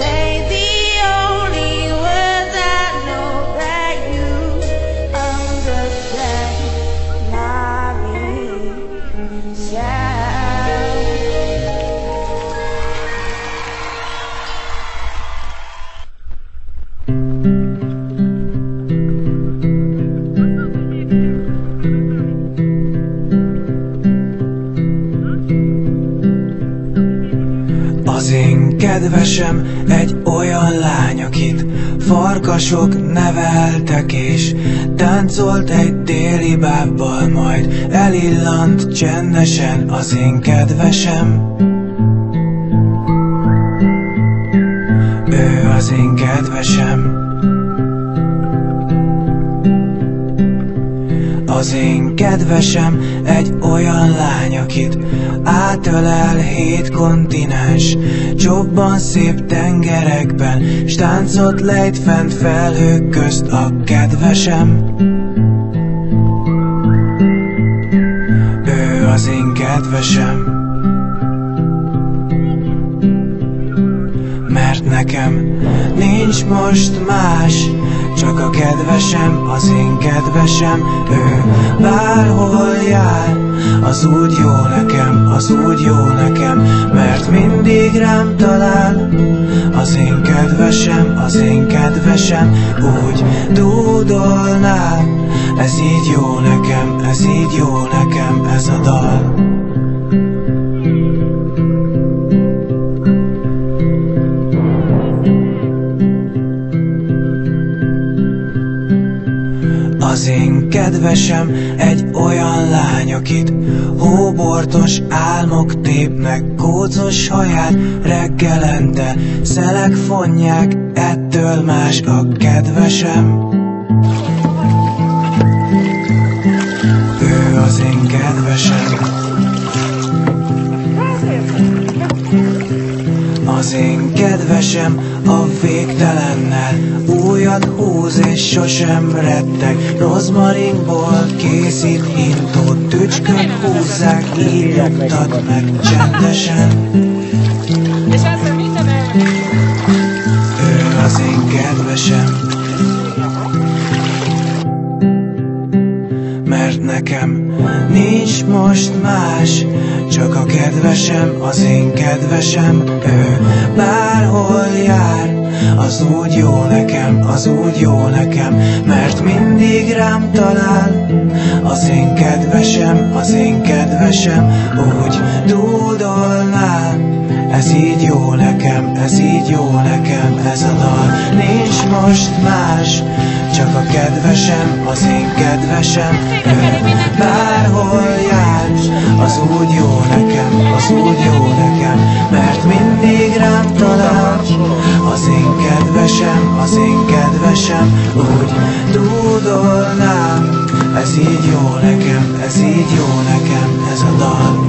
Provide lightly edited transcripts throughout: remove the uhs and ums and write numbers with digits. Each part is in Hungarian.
say the only words I know that you understand my sound. Az én kedvesem egy olyan lány, akit farkasok neveltek, és táncolt egy déli bábbal, majd elillant csendesen. Az én kedvesem, ő az én kedvesem. Az én kedvesem egy olyan lány, akit átölel 7 kontinens, csobban szép tengerekben, s táncot lejt fent felhők közt. A kedvesem, ő az én kedvesem. Mert nekem nincs most más, csak a kedvesem, az én kedvesem. Ő bárhol jár, az úgy jó nekem, az úgy jó nekem, mert mindig rám talál. Az én kedvesem, az én kedvesem, úgy dúdolnál. Ez így jó nekem, ez így jó nekem, ez a dal. Az én kedvesem egy olyan lány, akit hóbortos álmok tépnek, kócos haját reggelente szelek fonják, ettől más a kedvesem. Ő az én kedvesem. Az én kedvesem a végtelennel újat húz és sosem retteg, rozmarinból készít hintót, tücskön húzzák, így nyugtat meg csendesen. Ő az én kedvesem. Mert nekem nincs most más, csak a kedvesem, az én kedvesem. Ő bárhol jár, az úgy jó nekem, az úgy jó nekem, mert mindig rám talál. Az én kedvesem, az én kedvesem, úgy dúdolnál. Ez így jó nekem, ez így jó nekem, ez a dal. Nincs most más, csak a kedvesem, az én kedvesem. Ő bárhol jár, az úgy jó nekem, az úgy jó nekem, mert mindig rám talál. Az én kedvesem, az én kedvesem, úgy dúdolnám. Ez így jó nekem, ez így jó nekem, ez a dal.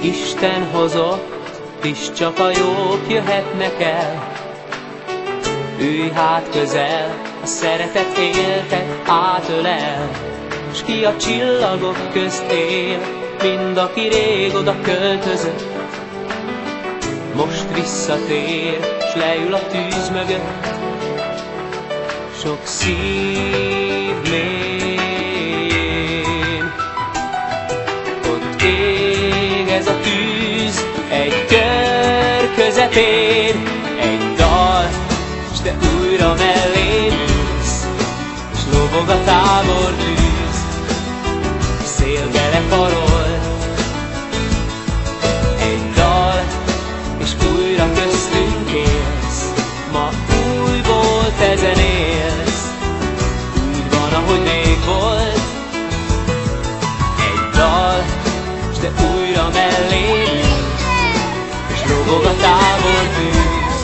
Isten hozott, és csak a jók jöhetnek el. Ülj hát közel, a szeretet éltet átölel, s ki a csillagok közt él, mind aki rég oda költözött. Most visszatér, s leül a tűz mögött, sok szív mélyén. Ott ég ez a tűz egy kör közepén, egy dal, s te újra mellém ülsz, s lobog a tábortűz, szél belekarol. Egy dal, és újra köztünk élsz, ma újból te zenélsz, úgy van, ahogy rég volt. Egy dal, s te újra mellém ülsz, és lobog a tábortűz,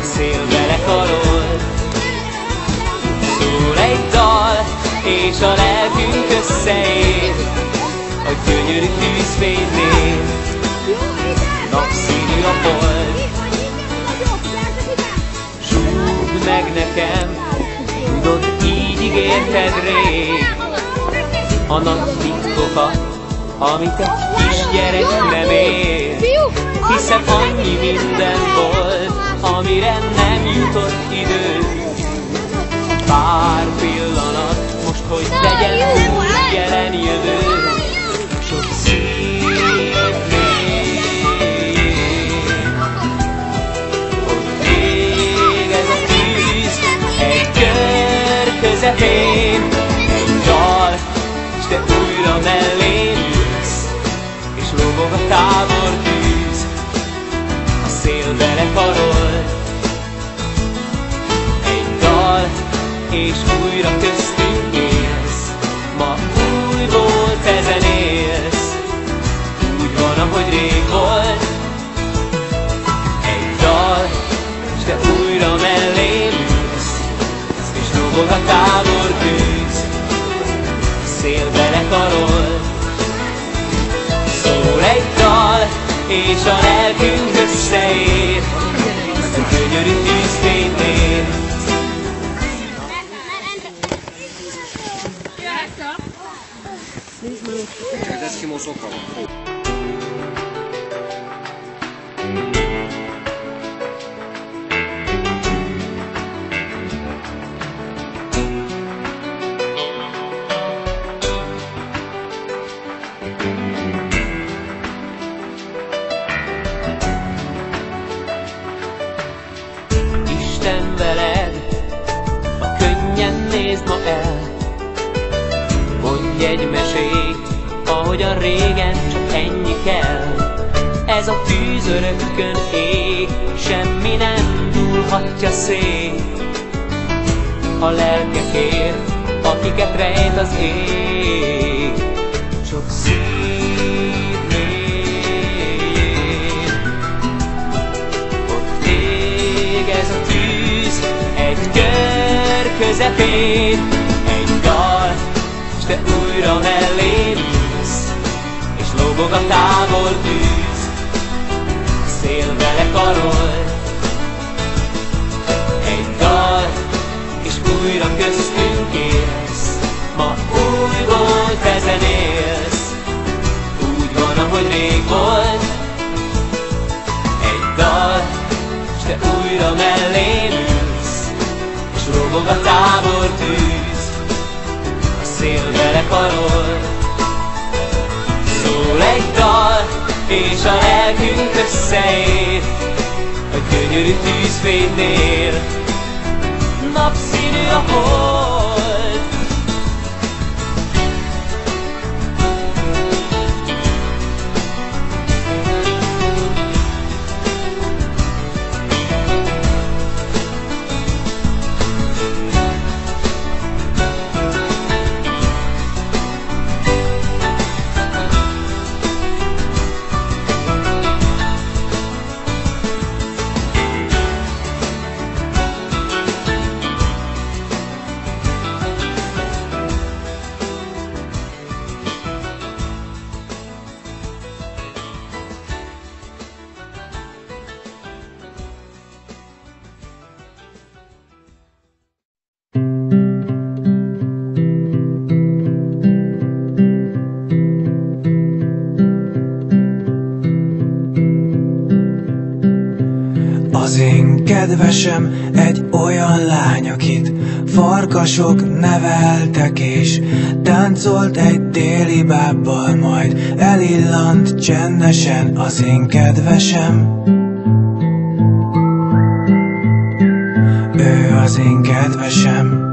a szél belekarol. Szól egy dal, és a lelkünk összeér, a gyönyörű tűzfénynél, napszínű a hold. Zsúgd meg nekem, tudod, így ígérted rég, a nagy titkokat, amit egy kisgyerek nem ér. Hiszen annyi minden volt, amire nem jutott idő. Pár pillanat, most hogy legyen új jelen jövő. Sok szívnél, hogy ég ez a tűz egy kör közepén. Egy dal, s te újra mellém ülsz, és lobog a tábortűz, a szél belekarol. Egy dal, és újra köztünk élsz, ma újból te zenélsz, úgy van, ahogy rég volt. Egy dal, s te újra mellém ülsz, és lobog a tábortűz, szél belekarol. Szól egy dal, és a lelkünk összeér, a gyönyörű tűzfénynél. Eskimo sokkal van. Isten veled, ha könnyen nézd ma el, mondj egy mesét, ahogyan régen csak ennyi kell. Ez a tűz örökkön ég, semmi nem dúlhatja szét. A lelkekért, akiket rejt az ég, sok szív mélyén. Ott ég ez a tűz egy kör közepén. Egy dal, s te újra mellém ülsz, és lobog a tábortűz, a szél belekarol. Egy dal, és újra köztünk élsz, ma újból te zenélsz, úgy van, ahogy rég volt. Egy dal, s te újra mellém ülsz, és lobog a tábortűz, a szél belekarol. Szól egy dal, és a lelkünk összeér, a gyönyörű tűzfénynél, napszínű a hold. Az én kedvesem egy olyan lány, akit farkasok neveltek, és táncolt egy déli bábbal, majd elillant csendesen. Az én kedvesem, ő az én kedvesem.